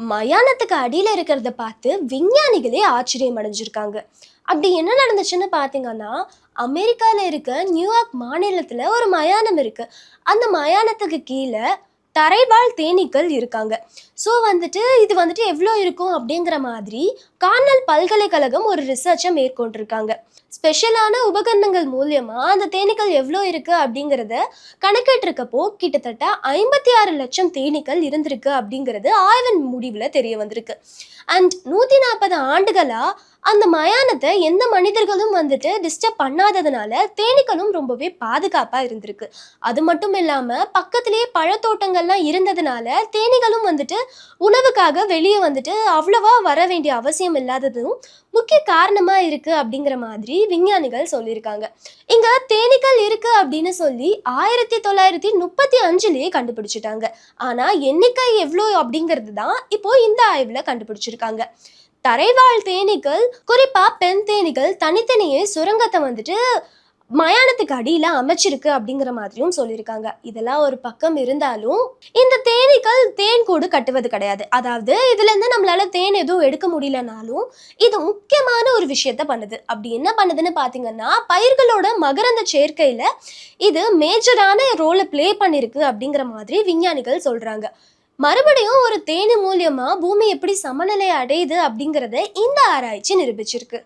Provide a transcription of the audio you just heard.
மயானத்துக்கு அடியில இருக்கிறத பார்த்து விஞ்ஞானிகளே ஆச்சரியம் அடைஞ்சிருக்காங்க. அப்படி என்ன நடந்துச்சுன்னு பார்த்தீங்கன்னா, அமெரிக்கால இருக்க நியூயார்க் மாநிலத்துல ஒரு மயானம் இருக்கு. அந்த மயானத்துக்கு கீழ தரைவாழ் தேனீக்கள் இருக்காங்க. ஸோ இது எவ்வளோ இருக்கும் அப்படிங்கிற மாதிரி கார்னல் பல்கலைக்கழகம் ஒரு ரிசர்ச்சை மேற்கொண்டிருக்காங்க. ஸ்பெஷலான உபகரணங்கள் மூலியமா அந்த தேனீக்கள் எவ்வளோ இருக்கு அப்படிங்கிறத கணக்கிட்டிருக்கப்போ கிட்டத்தட்ட 56 லட்சம் தேனீக்கள் இருந்திருக்கு அப்படிங்கிறது ஆய்வின் முடிவில் தெரிய வந்திருக்கு. அண்ட் 140 ஆண்டுகளா அந்த மயானத்தை எந்த மனிதர்களும் டிஸ்டர்ப் பண்ணாததுனால தேனீக்களும் ரொம்பவே பாதுகாப்பா இருந்திருக்கு. அது மட்டும் இல்லாம பக்கத்திலேயே பழத்தோட்டங்கள்லாம் இருந்ததுனால தேனீகளும் உணவுக்காக வெளியே அவ்வளவா வர வேண்டிய அவசியம் இல்லாததும் முக்கிய காரணமா இருக்கு அப்படிங்கிற மாதிரி விஞ்ஞானிகள் சொல்லியிருக்காங்க. இங்க தேனீக்கள் இருக்கு அப்படின்னு சொல்லி 1935லயே கண்டுபிடிச்சிட்டாங்க. ஆனா எண்ணிக்கை எவ்வளோ அப்படிங்கிறது தான் இப்போ இந்த ஆய்வுல கண்டுபிடிச்சிருக்காங்க. தரைவாழ் தேனீக்கள், குறிப்பா பெண் தேனீகள் தனித்தனியே சுரங்கத்தை மயானத்துக்கு அடியில அமைச்சிருக்கு அப்படிங்கிற மாதிரியும் சொல்லியிருக்காங்க. இதெல்லாம் ஒரு பக்கம் இருந்தாலும் இந்த தேனீக்கள் தேன் கூடு கட்டுவது கிடையாது. அதாவது இதுல இருந்து நம்மளால தேன் எதுவும் எடுக்க முடியலனாலும் இது முக்கியமான ஒரு விஷயத்த பண்ணுது. அப்படி என்ன பண்ணுதுன்னு பாத்தீங்கன்னா, பயிர்களோட மகரந்த சேர்க்கையில இது மேஜரான ரோலை பிளே பண்ணிருக்கு அப்படிங்கிற மாதிரி விஞ்ஞானிகள் சொல்றாங்க. மறுபடியும் ஒரு தேனி மூலியமா பூமி எப்படி சமநிலை அடையுது அப்படிங்கறத இந்த ஆராய்ச்சி நிரூபிச்சிருக்கு.